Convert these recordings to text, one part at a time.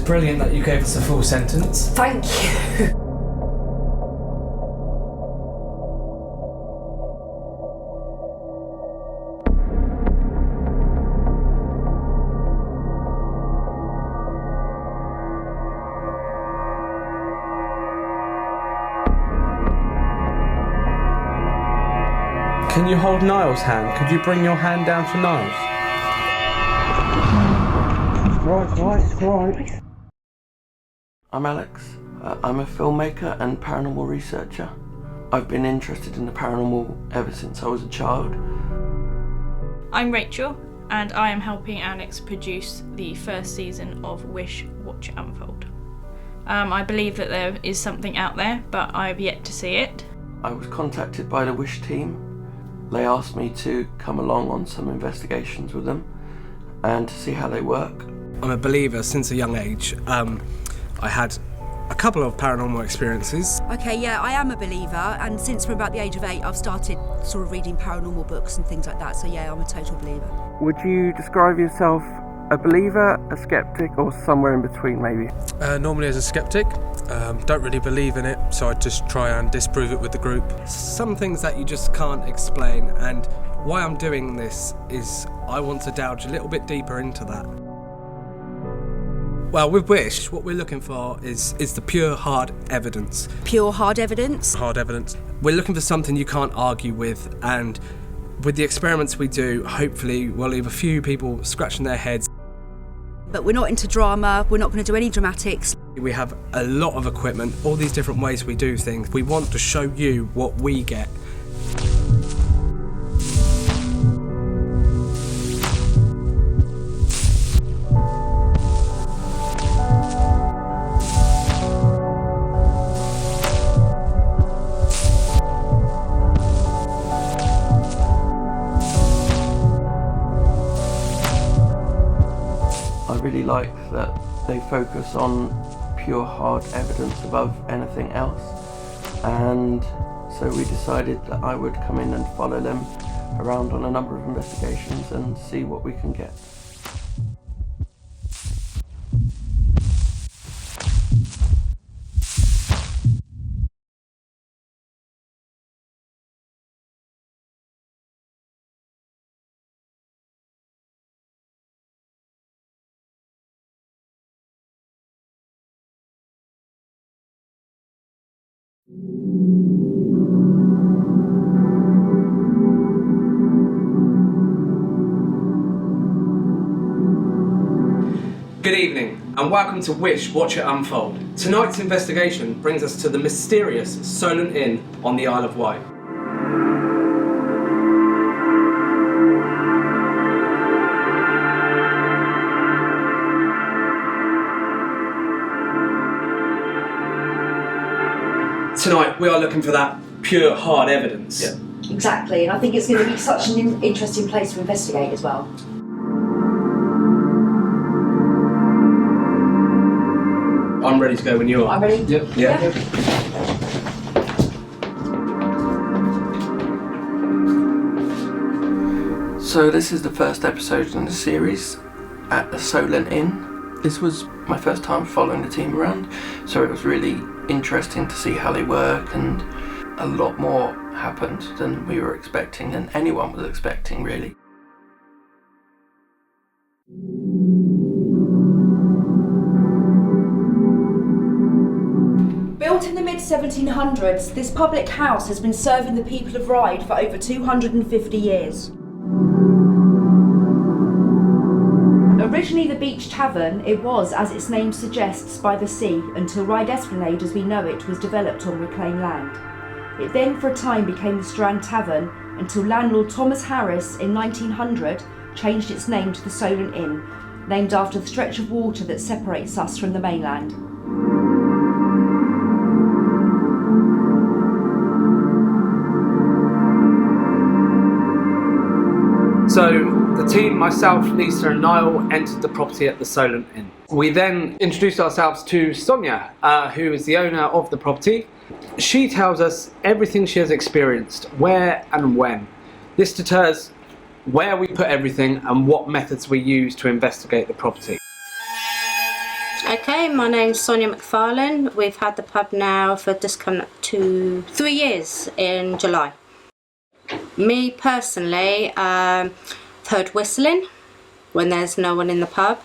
brilliant that you gave us a full sentence. Thank you. Can you hold Niall's hand? Could you bring your hand down to Niall's? Right. I'm Alex. I'm a filmmaker and paranormal researcher. I've been interested in the paranormal ever since I was a child. I'm Rachel, and I am helping Alex produce the first season of W.I.S.H. Watch It Unfold. I believe that there is something out there, but I have yet to see it. I was contacted by the W.I.S.H. team. They asked me to come along on some investigations with them and to see how they work. I'm a believer since a young age. I had a couple of paranormal experiences. Okay, yeah, I am a believer, and since from about the age of 8, I've started sort of reading paranormal books and things like that, so yeah, I'm a total believer. Would you describe yourself a believer, a skeptic, or somewhere in between maybe? Normally as a skeptic, don't really believe in it, so I just try and disprove it with the group. Some things that you just can't explain, and why I'm doing this is I want to delve a little bit deeper into that. Well, with W.I.S.H, what we're looking for is the pure hard evidence. Pure hard evidence? Hard evidence. We're looking for something you can't argue with, and with the experiments we do, hopefully we'll leave a few people scratching their heads. But we're not into drama, we're not going to do any dramatics. We have a lot of equipment, all these different ways we do things. We want to show you what we get. I really like that they focus on pure hard evidence above anything else, and so we decided that I would come in and follow them around on a number of investigations and see what we can get. Good evening, and welcome to W.I.S.H. Watch It Unfold. Tonight's investigation brings us to the mysterious Solent Inn on the Isle of Wight. Tonight we are looking for that pure hard evidence. Yeah. Exactly, and I think it's going to be such an interesting place to investigate as well. I'm ready to go when you are. I'm ready? Yep. Yeah. So this is the first episode in the series at the Solent Inn. This was my first time following the team around, so it was really interesting to see how they work, and a lot more happened than we were expecting, and anyone was expecting really. Built in the mid-1700s, this public house has been serving the people of Ryde for over 250 years. Originally the Beach Tavern, it was, as its name suggests, by the sea, until Ryde Esplanade as we know it was developed on reclaimed land. It then for a time became the Strand Tavern, until landlord Thomas Harris in 1900 changed its name to the Solent Inn, named after the stretch of water that separates us from the mainland. So the team, myself, Lisa and Niall, entered the property at the Solent Inn. We then introduced ourselves to Sonia, who is the owner of the property. She tells us everything she has experienced, where and when. This deters where we put everything and what methods we use to investigate the property. Okay, my name's Sonia McFarlane. We've had the pub now for just coming up to 3 years in July. Me personally, I've heard whistling when there's no one in the pub.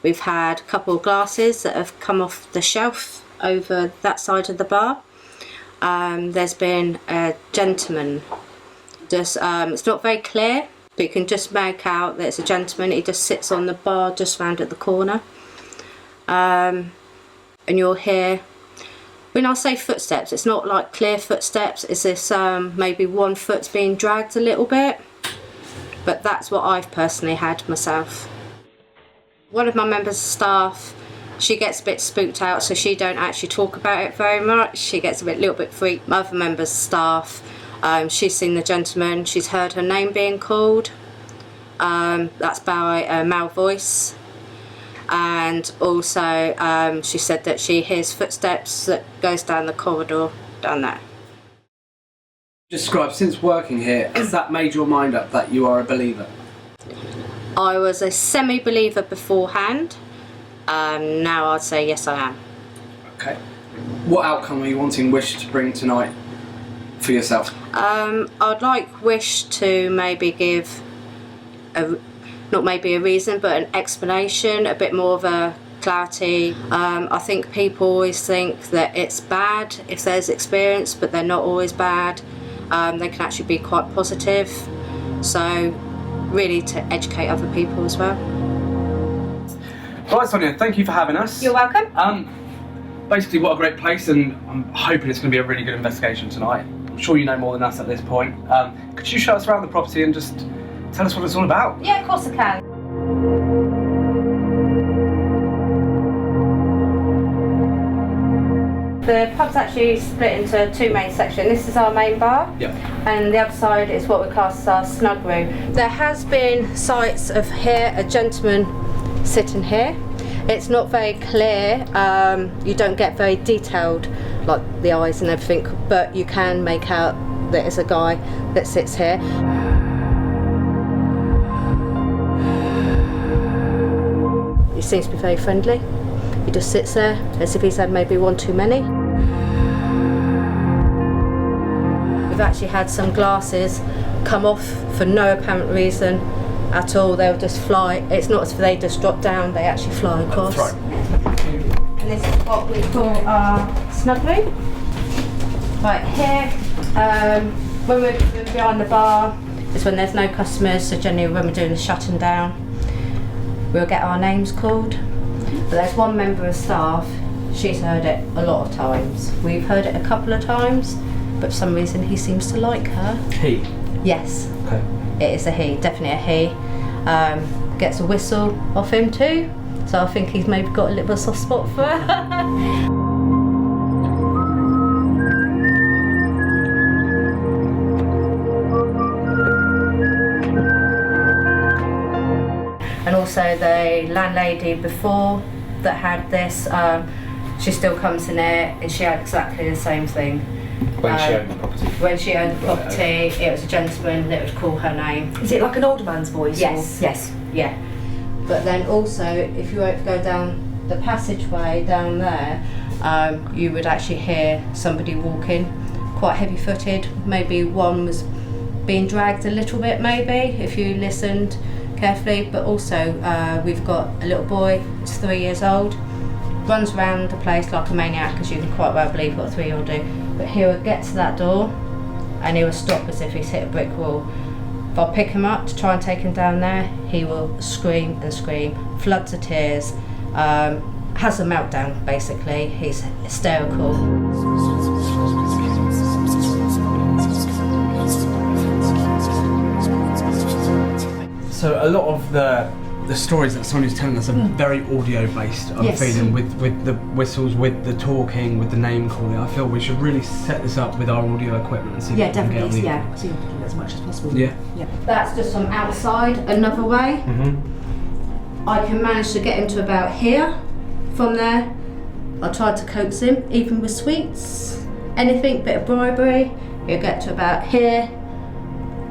We've had a couple of glasses that have come off the shelf over that side of the bar. There's been a gentleman, just it's not very clear, but you can just make out that it's a gentleman. He just sits on the bar just round at the corner. And you'll hear, when I say footsteps, it's not like clear footsteps, it's this maybe one foot's being dragged a little bit, but that's what I've personally had myself. One of my members of staff, she gets a bit spooked out, so she don't actually talk about it very much. She gets a little bit freaked. My other members of staff, she's seen the gentleman, she's heard her name being called. That's by a male voice. And also she said that she hears footsteps that goes down the corridor down there. Describe, since working here, has that made your mind up that you are a believer? I was a semi-believer beforehand. Now I'd say yes, I am. Okay. What outcome are you wanting Wish to bring tonight for yourself? I'd like Wish to maybe give not maybe a reason, but an explanation, a bit more of a clarity. I think people always think that it's bad if there's experience, but they're not always bad. They can actually be quite positive. So really to educate other people as well. Right, Sonia, thank you for having us. You're welcome. Basically, what a great place, and I'm hoping it's going to be a really good investigation tonight. I'm sure you know more than us at this point. Could you show us around the property and just tell us what it's all about? Yeah, of course I can. The pub's actually split into two main sections. This is our main bar, and the other side is what we class as our snug room. There has been sights of here, a gentleman sitting here. It's not very clear, you don't get very detailed, like the eyes and everything, but you can make out that it's a guy that sits here. He seems to be very friendly. He just sits there as if he's had maybe one too many. We've actually had some glasses come off for no apparent reason at all. They'll just fly. It's not as if they just drop down, they actually fly across. Right. And this is what we call our snug room. Right here, when we're behind the bar, it's when there's no customers, so generally when we're doing the shutting down, we'll get our names called. But there's one member of staff, she's heard it a lot of times. We've heard it a couple of times, but for some reason he seems to like her. He? Yes. Okay. It is a he, definitely a he. Gets a whistle off him too, so I think he's maybe got a little soft spot for her. And also the landlady before that had this, she still comes in there and she had exactly the same thing. When she owned the property? When she owned the property, it was a gentleman that would call her name. Is it like an older man's voice? Yes. Or? Yes. Yeah. But then also, if you were to go down the passageway down there, you would actually hear somebody walking, quite heavy-footed. Maybe one was being dragged a little bit, maybe, if you listened carefully. But also, we've got a little boy, he's 3 years old, runs around the place like a maniac, because you can quite well believe what a 3-year-old do. But he would get to that door and he would stop as if he's hit a brick wall. If I pick him up to try and take him down there, he will scream and scream, floods of tears, has a meltdown basically. He's hysterical. So a lot of the stories that Sonia's telling us are very audio based, I'm feeling, with the whistles, with the talking, with the name calling. I feel we should really set this up with our audio equipment and see if we can get on the See if we can do as much as possible. Yeah. That's just from outside. Another way, I can manage to get him to about here. From there, I tried to coax him, even with sweets, anything, bit of bribery. He'll get to about here,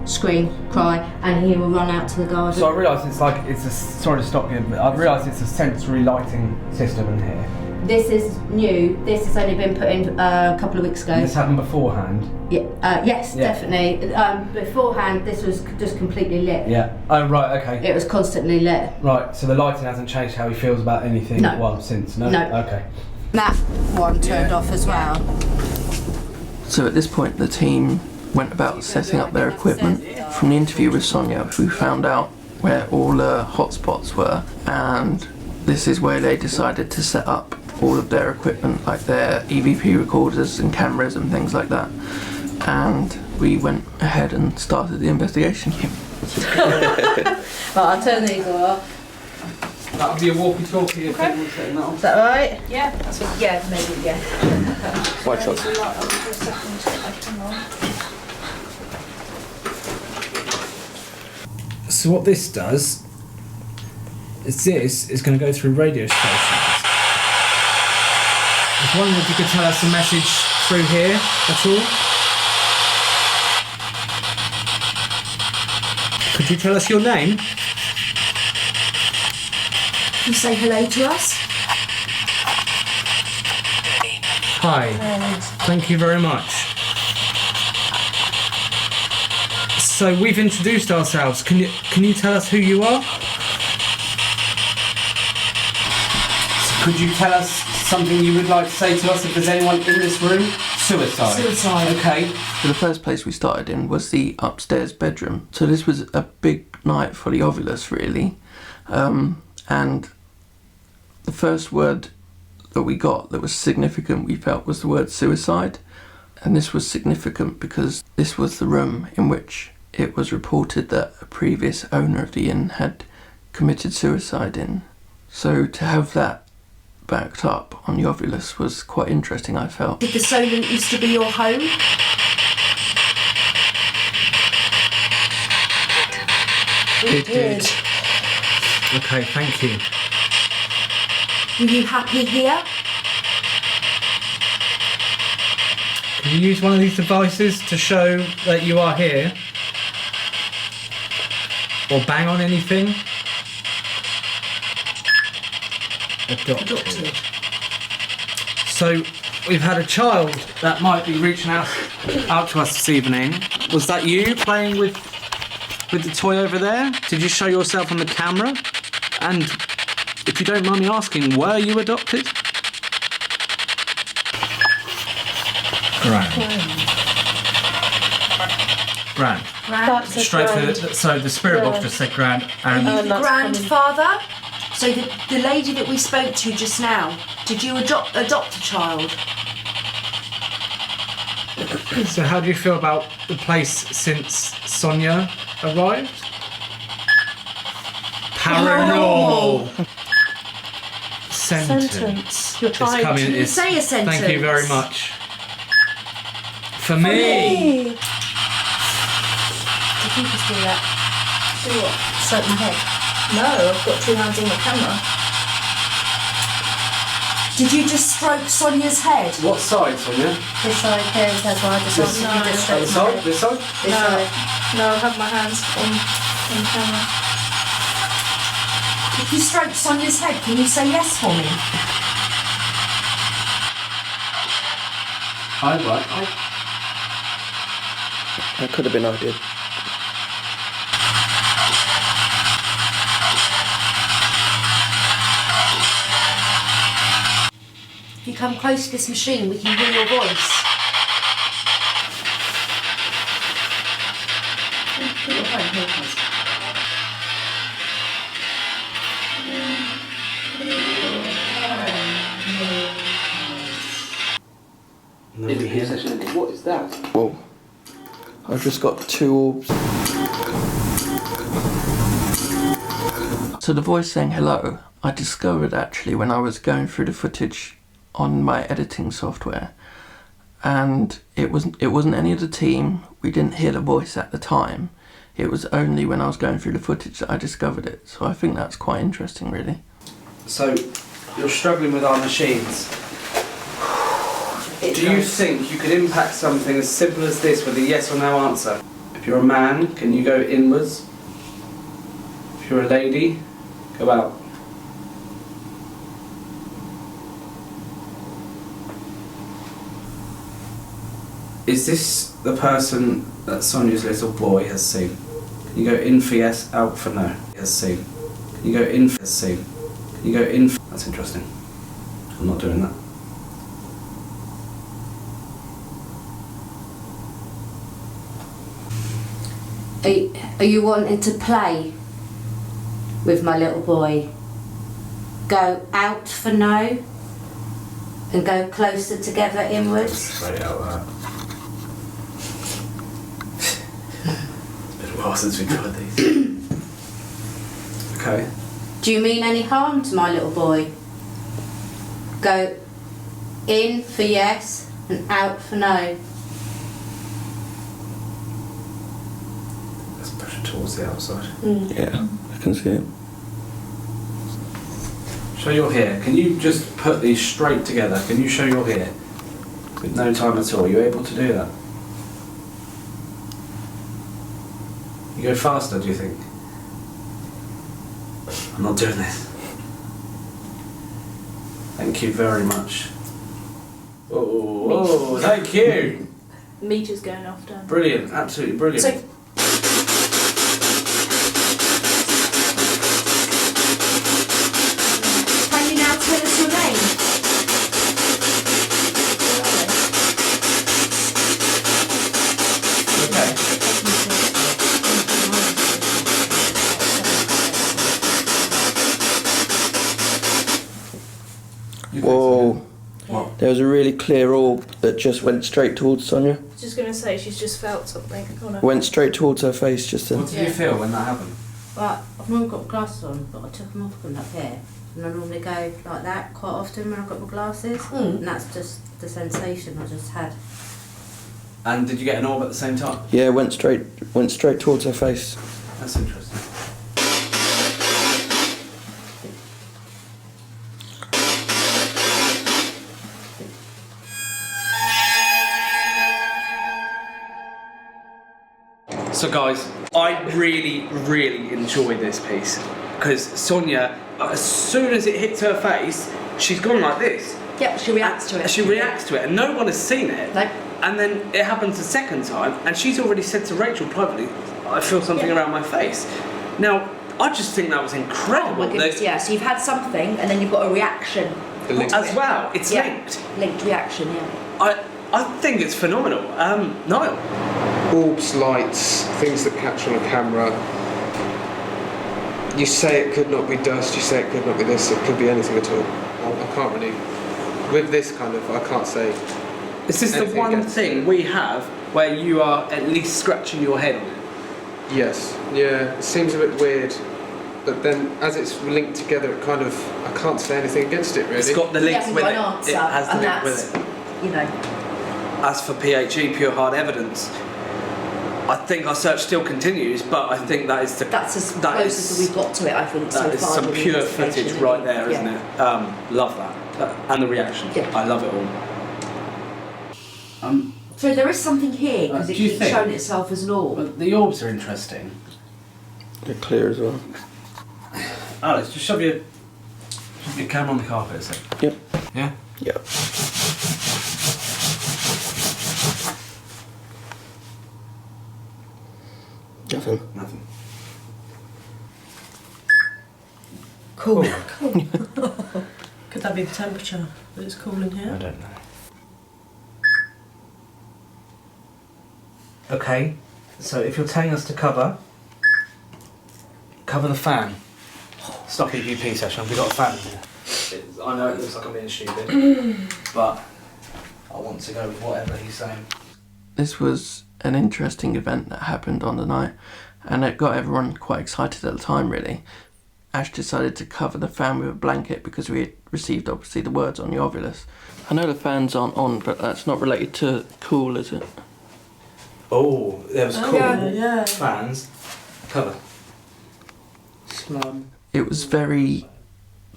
scream, cry, and he will run out to the garden. So I realise sorry to stop you, but I realise it's a sensory lighting system in here. This is new. This has only been put in a couple of weeks ago. This happened beforehand? Yes, definitely. Beforehand, this was just completely lit. Yeah. Oh, right, okay. It was constantly lit. Right, so the lighting hasn't changed how he feels about anything since? No. Okay. That one turned off as well. So at this point, the team went about setting up their equipment. From the interview with Sonia, we found out where all the hotspots were, and this is where they decided to set up all of their equipment, like their EVP recorders and cameras and things like that. And we went ahead and started the investigation. Right, I'll turn these off. That'll be a walkie-talkie if anyone's setting that on. Is that right? Yeah, that's what. Yeah, maybe, yeah. White shots. So what this does is going to go through radio stations. I was wondering if you could tell us a message through here at all. Could you tell us your name? Can you say hello to us? Hi. Thank you very much. So we've introduced ourselves. Can you tell us who you are? So could you tell us something you would like to say to us if there's anyone in this room? Suicide. Suicide. Okay. So the first place we started in was the upstairs bedroom. So this was a big night for the Ovilus, really. And the first word that we got that was significant, we felt, was the word suicide. And this was significant because this was the room in which it was reported that a previous owner of the inn had committed suicide in. So to have that backed up on the Ovilus was quite interesting, I felt. Did the Solent used to be your home? It did. Okay, thank you. Were you happy here? Can you use one of these devices to show that you are here? Or bang on anything? Adopted. So we've had a child that might be reaching out to us this evening. Was that you playing with the toy over there? Did you show yourself on the camera? And if you don't mind me asking, were you adopted? Grand. Straight for the spirit box just said grand. And The grandfather? So the lady that we spoke to just now, did you adopt a child? so how do you feel about the place since Sonia arrived? Paranormal. Sentence. You're It's trying coming. to say a sentence. Thank you very much. For me. Did you just do that? Do what? Stroke my head. No, I've got two hands on the camera. Did you just stroke Sonia's head? What side, Sonia? This side, here, that's why I just This answered you just Other straight. side? This side? This side. No, I have my hands on the camera. If you stroke Sonia's head, can you say yes for me? That could have been I did. If you come close to this machine, we can hear your voice. Put your phone here, please. What is that? Whoa. I've just got 2 orbs. So the voice saying hello, I discovered actually when I was going through the footage on my editing software, and it wasn't any of the team. We didn't hear the voice at the time. It was only when I was going through the footage that I discovered it. So I think that's quite interesting, really. So you're struggling with our machines. Do you think you could impact something as simple as this with a yes or no answer? If you're a man, can you go inwards? If you're a lady, go out. Is this the person that Sonia's little boy has seen? Can you go in for yes, out for no? Has seen. Can you go in for seen? Can you go in for... That's interesting. I'm not doing that. Are you wanting to play with my little boy? Go out for no and go closer together inwards? Straight out that. It's been a while since we tried these. Okay. Do you mean any harm to my little boy? Go in for yes and out for no. Let's push it towards the outside. Yeah, I can see it. Show your hair. Can you just put these straight together? Can you show your hair? With no time at all. Are you able to do that? You go faster, do you think? I'm not doing this. Thank you very much. Oh, thank you. The meter's going off, Dan. Brilliant, absolutely brilliant. So, can you now tell us your name? Whoa. What? There was a really clear orb that just went straight towards Sonia. I was just going to say, she's just felt something. Went straight towards her face just then. What did you feel when that happened? Right, I've normally got my glasses on, but I took them off when up here. And I normally go like that quite often when I've got my glasses. And that's just the sensation I just had. And did you get an orb at the same time? Yeah, went straight towards her face. That's interesting. So guys, I really, really enjoy this piece because Sonia, as soon as it hits her face, she's gone like this. Yep, she reacts to it. She reacts to it, and no one has seen it. No. And then it happens the second time, and she's already said to Rachel privately, I feel something around my face. Now, I just think that was incredible. Oh my goodness, yeah. So you've had something, and then you've got a reaction. As well, it's linked. Linked reaction, yeah. I think it's phenomenal. Niall? Orbs, lights, things that catch on a camera. You say it could not be dust, you say it could not be this, it could be anything at all. I can't really, with this kind of, I can't say. Is this the anything one against thing it. we have where you are at least scratching your head on it? Yes, yeah, it seems a bit weird, but then as it's linked together, it kind of, I can't say anything against it really. It's got the link hasn't with got it. an answer, It has the and link that's, with it. you know. As for PHE, pure hard evidence, I think our search still continues, but I think that is the... That's as close as we've got to it, I think, so far. That is some with the pure investigation, footage right there, isn't yeah. it? Love that. And the reaction. Yeah. I love it all. So there is something here, because it do you keeps think- showing itself as an orb. But the orbs are interesting. They're clear as well. Alex, just shove your camera on the carpet a sec. Yep. Yeah? Yep. Nothing. Nothing. Cool. Could that be the temperature that it's cool in I here? don't know. Okay, so if you're telling us to cover the fan. Stop EVP session, have we got a fan in here? I know it looks like I'm being stupid, but I want to go with whatever he's saying. This was an interesting event that happened on the night, and it got everyone quite excited at the time really. Ash decided to cover the fan with a blanket because we had received obviously the words on the ovulus. I know the fans aren't on, but that's not related to cool, is it? Oh, there was cool Yeah. fans. Cover. Slum. It was very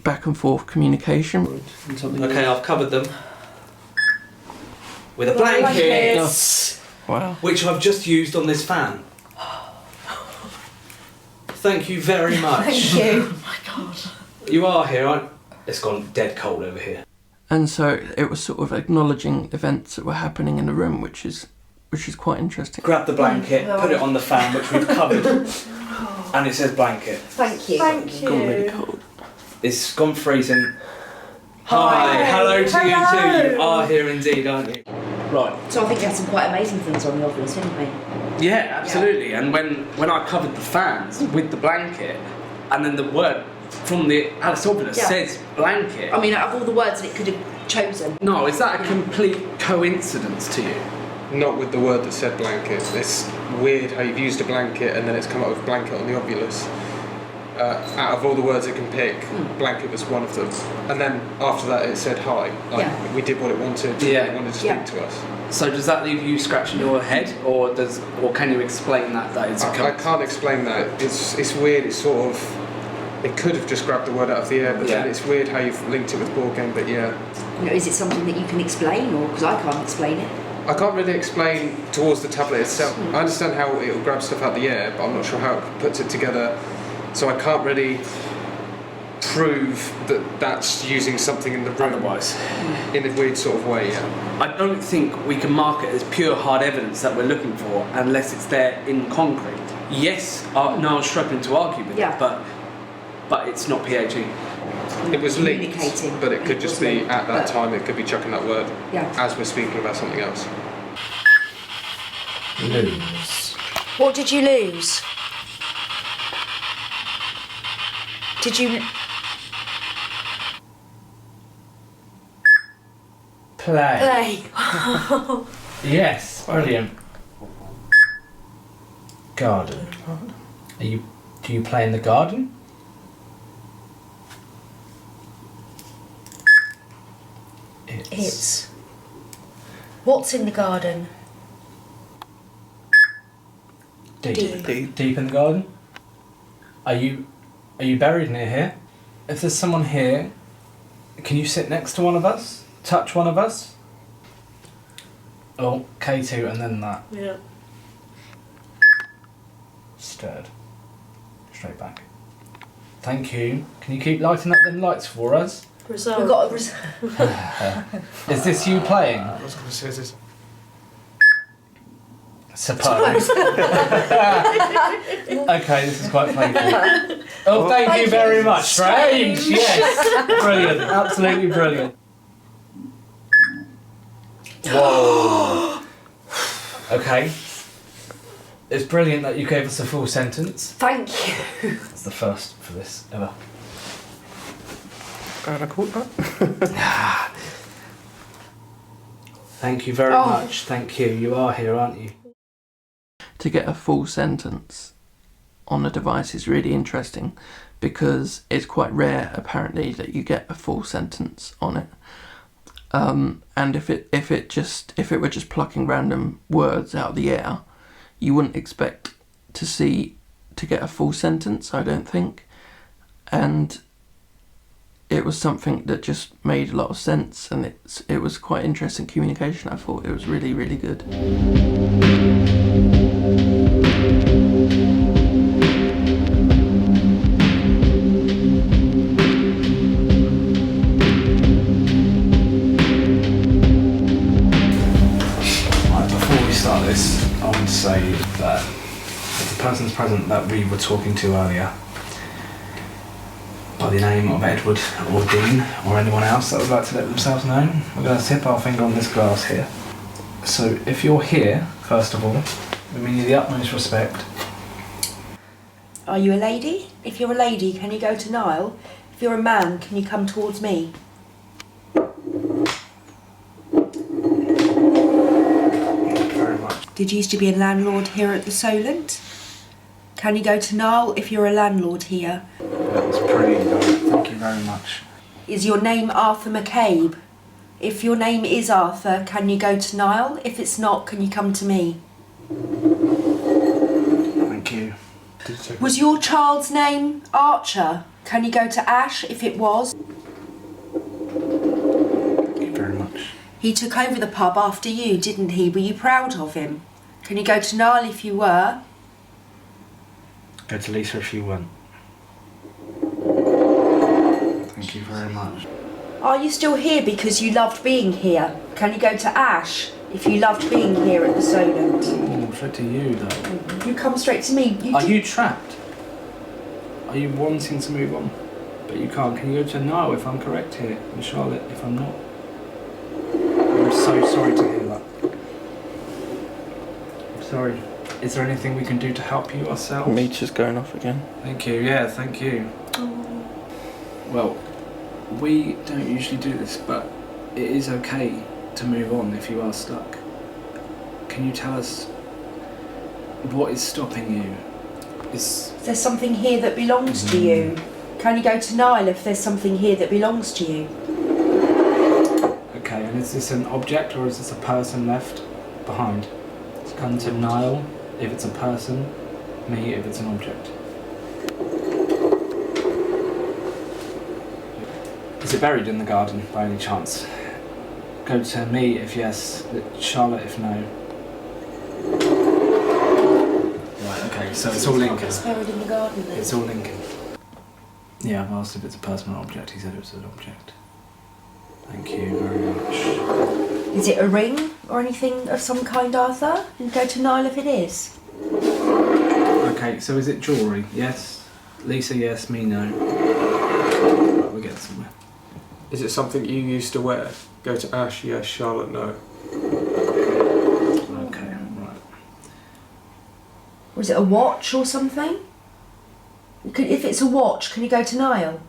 back and forth communication. And something Okay, I've covered them with a blanket, Wow. which I've just used on this fan. Thank you very much. Thank you. Oh my God. You are here, aren't you? It's gone dead cold over here. And so it was sort of acknowledging events that were happening in the room, which is quite interesting. Grab the blanket, put it on the fan, which we've covered, and it says blanket. Thank you. Thank you. Gone really cold. It's gone freezing. Hi. Hello to you too. You are here indeed, aren't you? Right. So I think we had some quite amazing things on the obelisk, didn't we? Yeah, absolutely. And when I covered the fans with the blanket, and then the word from the Alice obelisk says blanket. I mean, out of all the words that it could have chosen. No, is that a complete coincidence to you? Not with the word that said blanket. It's weird how you've used a blanket and then it's come up with blanket on the obulus. Out of all the words it can pick, blanket was one of them. And then after that it said hi. Like we did what it wanted. It wanted to speak to us. So does that leave you scratching your head, or can you explain that it's? I can't explain that. It's weird. It's sort of. It could have just grabbed the word out of the air, but then it's weird how you've linked it with board game. But You know, is it something that you can explain, or because I can't explain it? I can't really explain towards the tablet itself. I understand how it'll grab stuff out of the air, but I'm not sure how it puts it together. So I can't really prove that that's using something in the room. Otherwise, in a weird sort of way. I don't think we can mark it as pure hard evidence that we're looking for unless it's there in concrete. Yes, Niall's struggling to argue with it, but it's not PHE. It was linked, but it could just be linked, at that time. It could be chucking that word as we're speaking about something else. Lose. What did you lose? Did you... Play. Yes, brilliant. Garden. Do you play in the garden? It's... What's in the garden? Deep in the garden? Are you buried near here? If there's someone here, can you sit next to one of us? Touch one of us? Oh, K2 and then that. Yeah. Stirred. Straight back. Thank you. Can you keep lighting up them lights for us? Result. We've got a Is this you playing? I was going to say this. Suppose. Okay, this is quite playful. Oh, thank you very much. Strange, yes. Brilliant, absolutely brilliant. Whoa. Okay. It's brilliant that you gave us a full sentence. Thank you. It's the first for this ever. And I caught that. Thank you very much. Thank you. You are here, aren't you? To get a full sentence on a device is really interesting because it's quite rare apparently that you get a full sentence on it. And if it were just plucking random words out of the air, you wouldn't expect to get a full sentence, I don't think. And it was something that just made a lot of sense, and it was quite interesting communication. I thought it was really, really good. Before we start this, I want to say that if the person's present that we were talking to earlier, by the name of Edward or Dean or anyone else that would like to let themselves known, we're going to tip our finger on this glass here. So if you're here, first of all, we mean you the utmost respect. Are you a lady? If you're a lady, can you go to Niall? If you're a man, can you come towards me? Very much. Did you used to be a landlord here at the Solent? Can you go to Niall if you're a landlord here? That's pretty good. Thank you very much. Is your name Arthur McCabe? If your name is Arthur, can you go to Niall? If it's not, can you come to me? Thank you. Was your child's name Archer? Can you go to Ash if it was? Thank you very much. He took over the pub after you, didn't he? Were you proud of him? Can you go to Niall if you were? Go to Lisa if you want. Thank you very much. Are you still here because you loved being here? Can you go to Ash if you loved being here at the Solent? Straight to you though. You come straight to me. Are you trapped? Are you wanting to move on? But you can't. Can you go to Niall if I'm correct here? And Charlotte if I'm not? I'm so sorry to hear that. I'm sorry. Is there anything we can do to help you ourselves? Meter's going off again. Thank you, yeah, thank you. Well, we don't usually do this, but it is okay to move on if you are stuck. Can you tell us what is stopping you? Is there something here that belongs to you? Can you go to Niall if there's something here that belongs to you? Okay, and is this an object or is this a person left behind? Let's come to Niall if it's a person, me if it's an object. Is it buried in the garden by any chance? Go to me if yes, Charlotte if no. Right, okay, so it's all Lincoln. It's buried in the garden then. It's all Lincoln. Yeah, I've asked if it's a person or object. He said it was an object. Thank you very much. Is it a ring or anything of some kind, Arthur? And go to Niall if it is. Okay, so is it jewellery? Yes. Lisa, yes. Me, no. Right, we're getting somewhere. Is it something you used to wear? Go to Ash, yes. Charlotte, no. Okay, right. Or is it a watch or something? If it's a watch, can you go to Niall?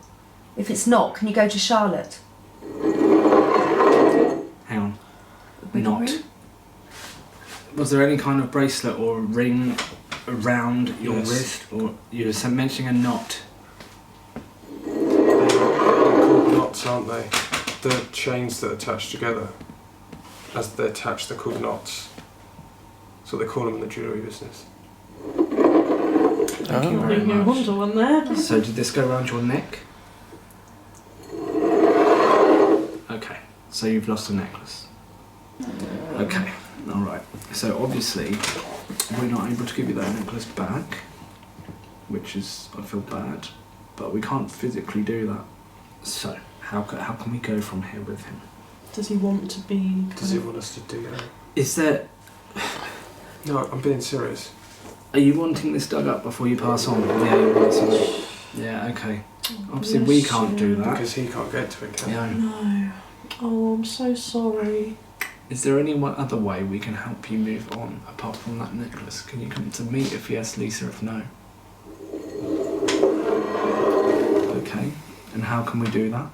If it's not, can you go to Charlotte? Hang on. Not. Was there any kind of bracelet or ring around your wrist, or you were mentioning a knot? They're called knots, aren't they? The chains that attach together. As they're attached, they're called knots. That's what they call them in the jewellery business. Thank you very No much. wonder one there. So did this go around your neck? Okay, so you've lost a necklace. Okay, alright. So obviously we're not able to give you that necklace back, which is, I feel bad, but we can't physically do that. So how can we go from here with him? Does he want to be... Does he want us to do that? Is there... No, I'm being serious. Are you wanting this dug up before you pass on? Yeah, you want something. Yeah, okay. Obviously we can't do that. Because he can't get to it, can he? Yeah. No. Oh, I'm so sorry. Is there any one other way we can help you move on apart from that necklace? Can you come to me if yes, Lisa if no? Okay, and how can we do that?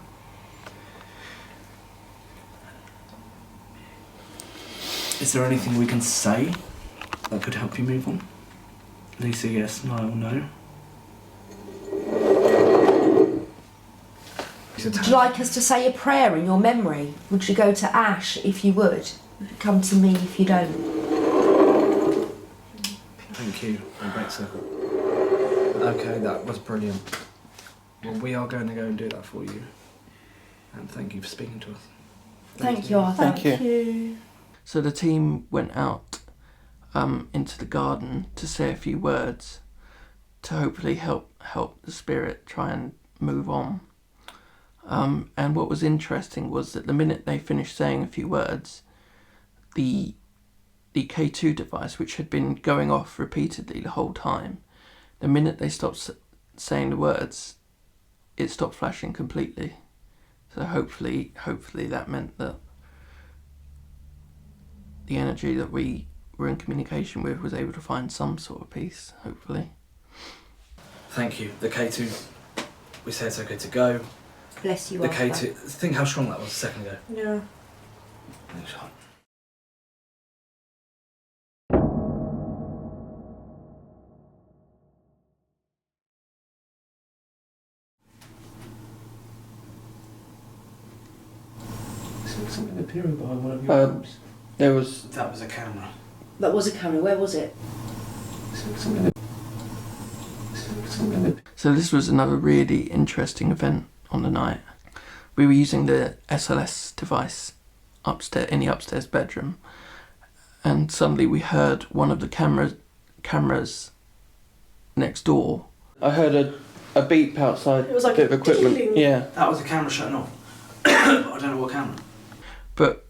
Is there anything we can say that could help you move on? Lisa yes, Niall no. Would you like us to say a prayer in your memory? Would you go to Ash if you would? Come to me if you don't. Thank you, Rebecca. Okay, that was brilliant. Well, we are going to go and do that for you. And thank you for speaking to us. Thank you, Arthur. Thank you. So the team went out into the garden to say a few words to hopefully help the spirit try and move on. And what was interesting was that the minute they finished saying a few words, the K2 device, which had been going off repeatedly the whole time, the minute they stopped saying the words, it stopped flashing completely. So hopefully that meant that the energy that we were in communication with was able to find some sort of peace, hopefully. Thank you. The K2, we say it's okay to go. Bless you, The Arthur. K2, think how strong that was a second ago. Yeah. Thanks, Charlotte. Something appearing behind one of your arms. There was... That was a camera. That was a camera. Where was it? So this was another really interesting event on the night. We were using the SLS device upstairs in the upstairs bedroom, and suddenly we heard one of the cameras next door, I heard a beep outside. It was like a bit of equipment. ding. Yeah. That was the camera shutting off. I don't know what camera. But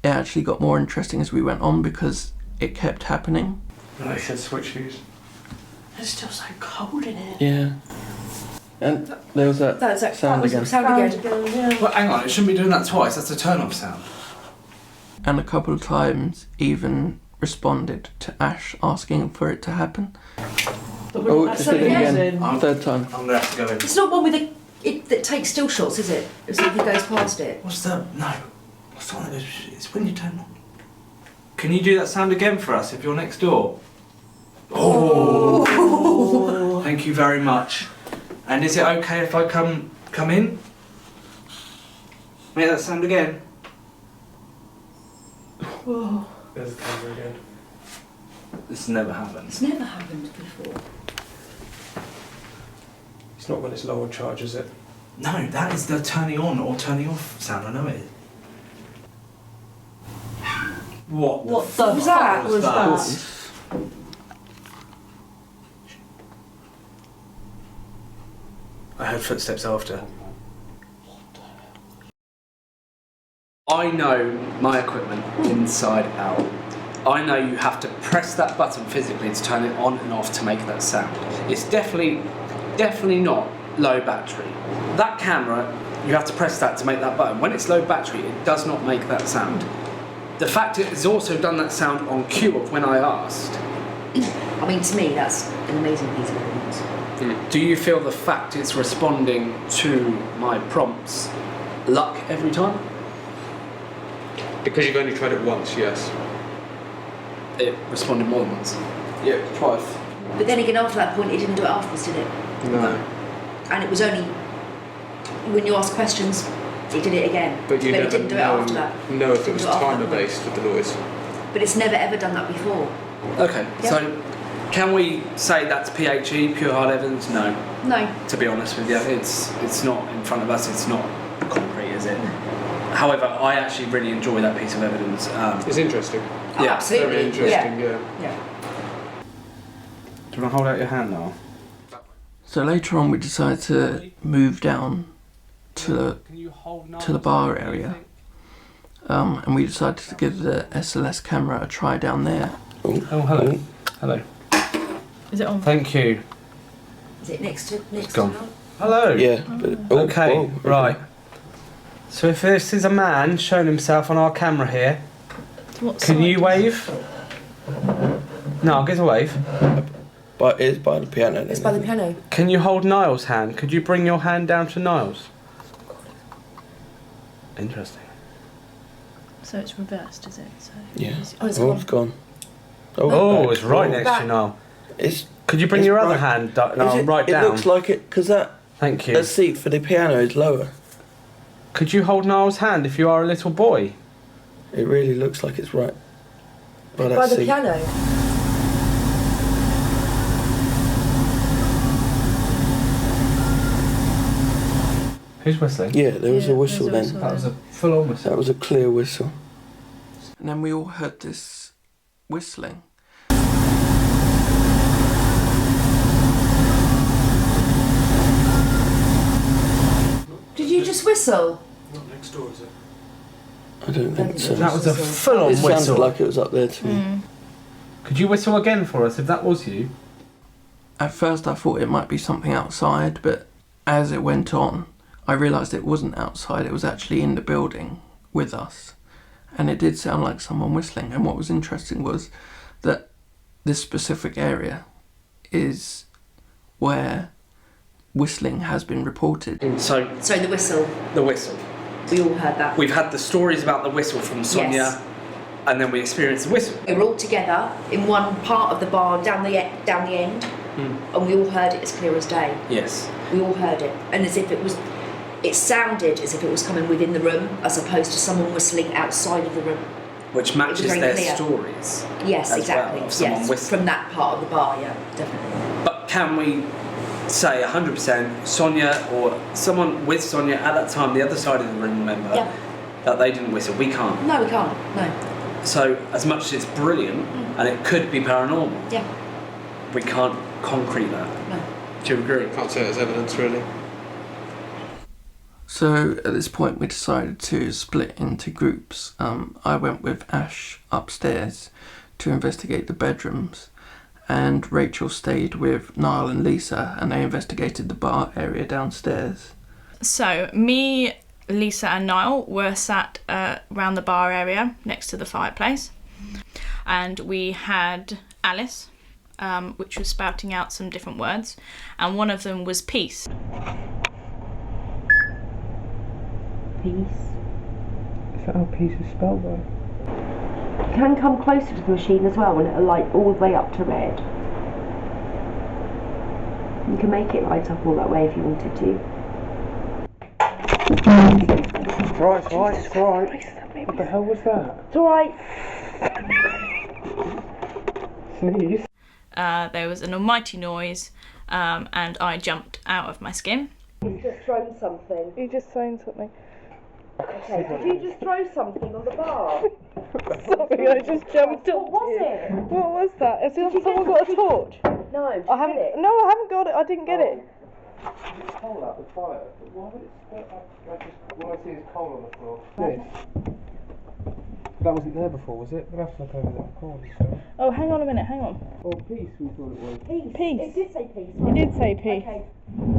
it actually got more interesting as we went on because it kept happening. I should switch views. It's still so cold in here. Yeah. And there was that sound again. Sound again. Yeah. Well, hang on, it shouldn't be doing that twice. That's a turn-off sound. And a couple of times even responded to Ash asking for it to happen. Oh, just did it again. Third time. I'm gonna have to go in. It's not one with that takes still shots, is it? It's like he goes past it. What's that? No. What's that? It's when you turn on. Can you do that sound again for us if you're next door? Oh! Thank you very much. And is it okay if I come in? Make that sound again. Whoa. There's the camera again. This never happened. It's never happened before. It's not when it's low on charge, is it? No, that is the turning on or turning off sound. I know it is. What What the was that? was that? I heard footsteps after. I know my equipment inside out. I know you have to press that button physically to turn it on and off to make that sound. It's definitely not low battery. That camera, you have to press that to make that button. When it's low battery, it does not make that sound. The fact it has also done that sound on cue of when I asked. I mean, to me, that's an amazing piece of evidence. Do you feel the fact it's responding to my prompts luck every time? Because you've only tried it once, yes. It responded more than once. Yeah, twice. But then again, after that point, it didn't do it afterwards, did it? No. And it was only when you ask questions, it did it again. But you it never didn't do it after that. know if it was Didn't do it after timer that. based with the noise. But it's never ever done that before. Okay, Yeah. so can we say that's PHE, pure hard evidence? No. No. To be honest with you, it's not in front of us, it's not concrete, is it? However, I actually really enjoy that piece of evidence. It's interesting. Oh, Yeah, absolutely. Very interesting, yeah. Yeah. Do you want to hold out your hand now? So later on we decided to move down to the bar area. And we decided to give the SLS camera a try down there. Oh, hello. Hello. Is it on? Thank you. Is it next to gone. now? Hello. Yeah. Okay, right. So if this is a man showing himself on our camera here, What can you wave? No, give us a wave. But it's by the piano. It's by the piano. Can you hold Niall's hand? Could you bring your hand down to Niall's? Interesting. So it's reversed, is it? So Yeah. Oh, it's It's gone. Oh, it's right next to Back. you, Niall. It's. Could you bring It's your other right- hand Is it, right it down? looks like it because that Thank you. the seat for the piano is lower. Could you hold Niall's hand if you are a little boy? It really looks like it's right by that By the seat. piano. Who's whistling? Yeah, there was Yeah, a whistle there's a then. whistle. That was a full-on whistle. That was a clear whistle. And then we all heard this whistling. Did you just whistle? Not next door, is it? I don't think so. That was a full-on It sounded whistle. like it was up there to me. Could you whistle again for us if that was you? At first I thought it might be something outside, but as it went on, I realised it wasn't outside, it was actually in the building with us. And it did sound like someone whistling. And what was interesting was that this specific area is where whistling has been reported. So, So the whistle. the whistle. We all heard that. We've had the stories about the whistle from Sonia, Yes. and then we experienced the whistle. We were all together in one part of the bar down the end, and we all heard it as clear as day. Yes. We all heard it, and as if it sounded as if it was coming within the room, as opposed to someone whistling outside of the room. Which matches very their clear. stories. Yes, as exactly. Well, of someone Yes, whistling. from that part of the bar, yeah, definitely. But can we say 100% Sonia or someone with Sonia at that time, the other side of the room member, Yeah. that they didn't whistle? We can't. No, we can't. No. So as much as it's brilliant and it could be paranormal, Yeah. we can't concrete that. No. Do you agree? Can't say it as evidence, really. So at this point we decided to split into groups. I went with Ash upstairs to investigate the bedrooms, and Rachel stayed with Niall and Lisa, and they investigated the bar area downstairs. So me, Lisa and Niall were sat around the bar area next to the fireplace, and we had Alice, which was spouting out some different words, and one of them was peace. Peace. Is that how peace is spelled though? You can come closer to the machine as well and it'll light all the way up to red. You can make it light up all that way if you wanted to. It's alright. What the hell was that? It's alright. Sneeze. There was an almighty noise, and I jumped out of my skin. He's just thrown something. You just thrown something. Okay, did you just throw something on the bar? Sorry, I just jumped up. What was it? What was that? Has someone got a torch? No, I haven't. No, I haven't got it. I didn't get it. It's coal out the fire, but why would it spurt up? All I see is coal on the floor. That wasn't there before, was it? We'll have to look over that corner. Oh, hang on a minute. Hang on. Or peace, we thought it was. Peace. Peace. It did say peace. It did say peace. Okay.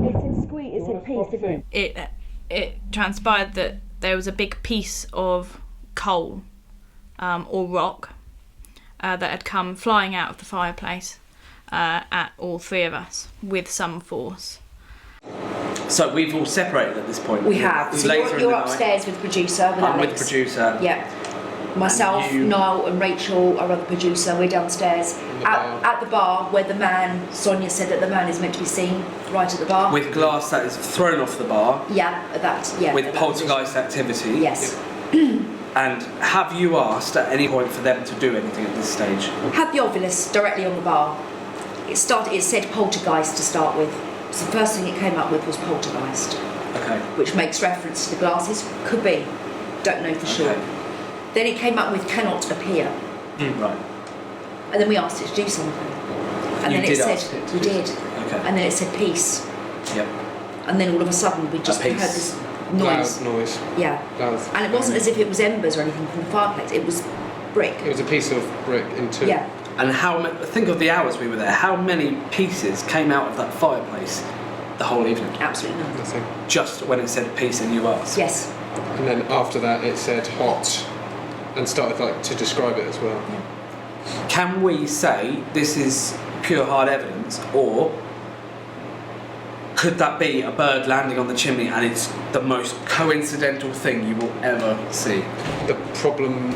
It said squeak. It said peace, didn't it? It transpired that there was a big piece of coal or rock that had come flying out of the fireplace at all three of us with some force. So we've all separated at this point. We have. So you're upstairs with the producer. With I'm Alex. with the producer. Yeah. Myself, Niall and Rachel, our other producer, we're downstairs at the bar where the man, Sonia said that the man is meant to be seen, right at the bar. With glass that is thrown off the bar. Yeah, at that, yeah. With at that poltergeist activity. Yes. And have you asked at any point for them to do anything at this stage? Had the obelisk directly on the bar. It said poltergeist to start with. So the first thing it came up with was poltergeist. Okay. Which makes reference to the glasses. Could be. Don't know for sure. Then it came up with cannot appear. Right. And then we asked it to do something. And You then did it ask said it to we do did. something. Okay. And then it said peace. Yep. And then all of a sudden we just heard peace. this noise. Loud noise. Yeah. Loud. And it wasn't as if it was embers or anything from the fireplace. It was brick. It was a piece of brick in two. Yeah. And think of the hours we were there. How many pieces came out of that fireplace the whole evening? Absolutely none. Nothing. Just when it said peace and you asked? Yes. And then after that it said hot and started to describe it as well. Yeah. Can we say this is pure hard evidence, or could that be a bird landing on the chimney and it's the most coincidental thing you will ever see? The problem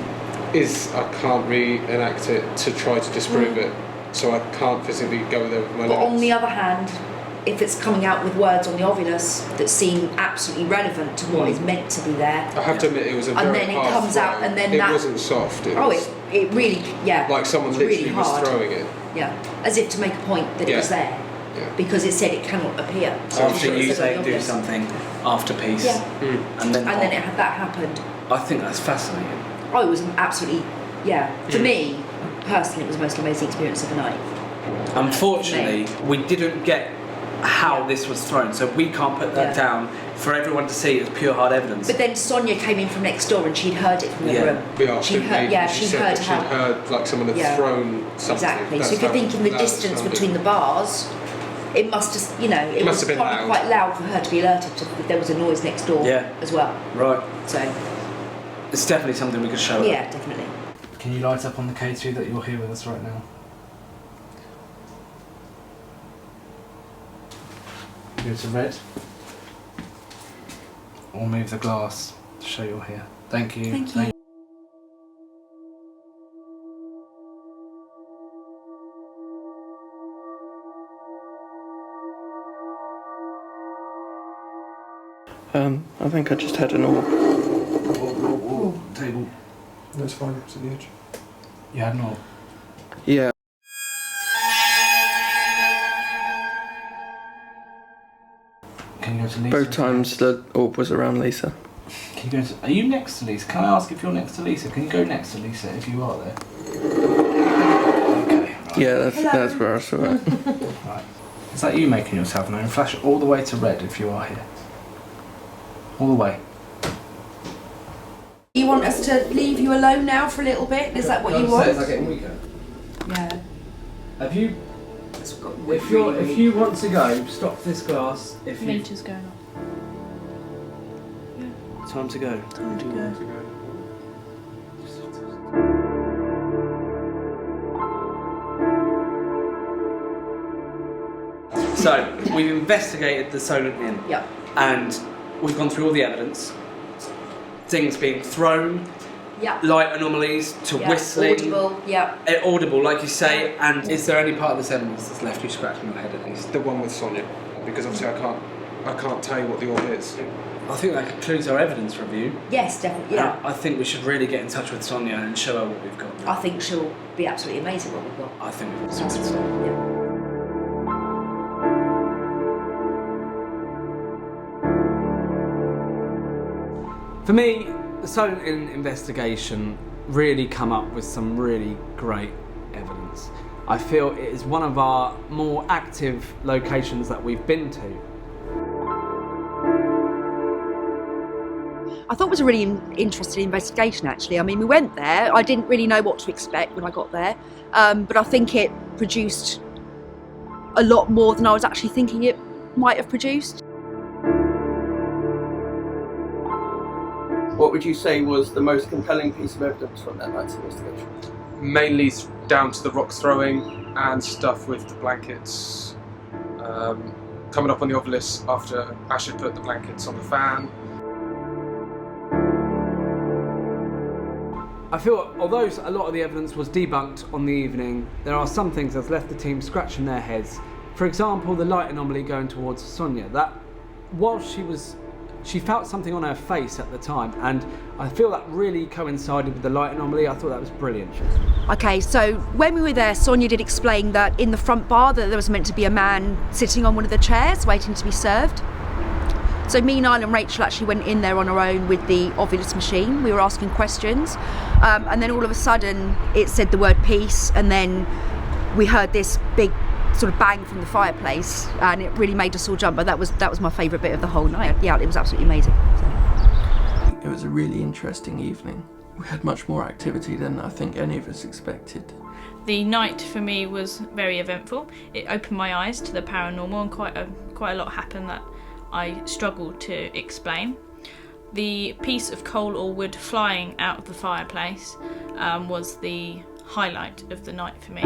is I can't reenact it to try to disprove it, so I can't physically go there with my But legs. on the other hand, if it's coming out with words on the ovilus that seem absolutely relevant to what is meant to be there, I have to admit it was a and very then it hard comes out, throw. and then it that wasn't soft. It oh, was it really, yeah. like someone it's literally really was hard. throwing it. Yeah, as if to make a point that it was there, Yeah. because it said it cannot appear. So I'm After sure it you said on say the do obelisk. something, after peace, Yeah. and then that happened. I think that's fascinating. Oh, it was absolutely, yeah. For me, personally, it was the most amazing experience of the night. Unfortunately, we didn't get how this was thrown, so we can't put that down for everyone to see as pure hard evidence. But then Sonia came in from next door and she'd heard it from the Yeah. room. We asked She didn't heard, we? yeah, she she said heard that how. she'd heard like someone had thrown something. Exactly. That's So if you're how thinking the loud it distance sounded. between the bars, it must just, it must was have been probably loud. quite loud for her to be alerted to if there was a noise next door as well. Right. So, It's definitely something we could show yeah, definitely. Can you light up on the K2 that you're here with us right now? Go to red. Or move the glass to show you're here. Thank you. Thank you. I think I just had an orb. Table. That's fine. It's at the edge. You had an orb. Yeah. Can you go to Lisa? Both times the orb was around Lisa. Can you go to, are you next to Lisa? Can I ask if you're next to Lisa? Can you go next to Lisa if you are there? Okay. Right. Yeah, that's where I saw it. Right. Is that you making yourself known? Flash it all the way to red if you are here. All the way. You want us to leave you alone now for a little bit? Is that what you want? Is that getting weaker? Yeah. Have you? If you want to go, stop this glass. If you Meters going up. time to go. Time to go. So we've investigated the Solent Inn. Yep. And we've gone through all the evidence. Things being thrown, Yep. light anomalies to Yep. whistling. Audible. Yep. Audible, like you say. And is there any part of this evidence that's left you scratching your head at least? The one with Sonia, because obviously I can't tell you what the orb is. I think that concludes our evidence review. Yes, definitely. Yeah. I think we should really get in touch with Sonia and show her what we've got. I think she'll be absolutely amazing what we've got. I think we've got some good stuff. Yeah. For me, the Solent Inn investigation really come up with some really great evidence. I feel it is one of our more active locations that we've been to. I thought it was a really interesting investigation, actually. I mean, we went there. I didn't really know what to expect when I got there, but I think it produced a lot more than I was actually thinking it might have produced. What would you say was the most compelling piece of evidence from that night's investigation? Mainly down to the rock throwing and stuff with the blankets. Coming up on the obelisk after Ash had put the blankets on the fan. I feel, although a lot of the evidence was debunked on the evening, there are some things that's left the team scratching their heads. For example, the light anomaly going towards Sonia. That, while she felt something on her face at the time, and I feel that really coincided with the light anomaly. I thought that was brilliant. Okay, so when we were there, Sonia did explain that in the front bar that there was meant to be a man sitting on one of the chairs waiting to be served. So me, Niall and Rachel actually went in there on our own with the Ovilus machine. We were asking questions, and then all of a sudden it said the word peace, and then we heard this big sort of bang from the fireplace, and it really made us all jump. But that was my favourite bit of the whole night. Yeah, it was absolutely amazing. So. It was a really interesting evening. We had much more activity than I think any of us expected. The night for me was very eventful. It opened my eyes to the paranormal, and quite a lot happened that I struggled to explain. The piece of coal or wood flying out of the fireplace was the highlight of the night for me.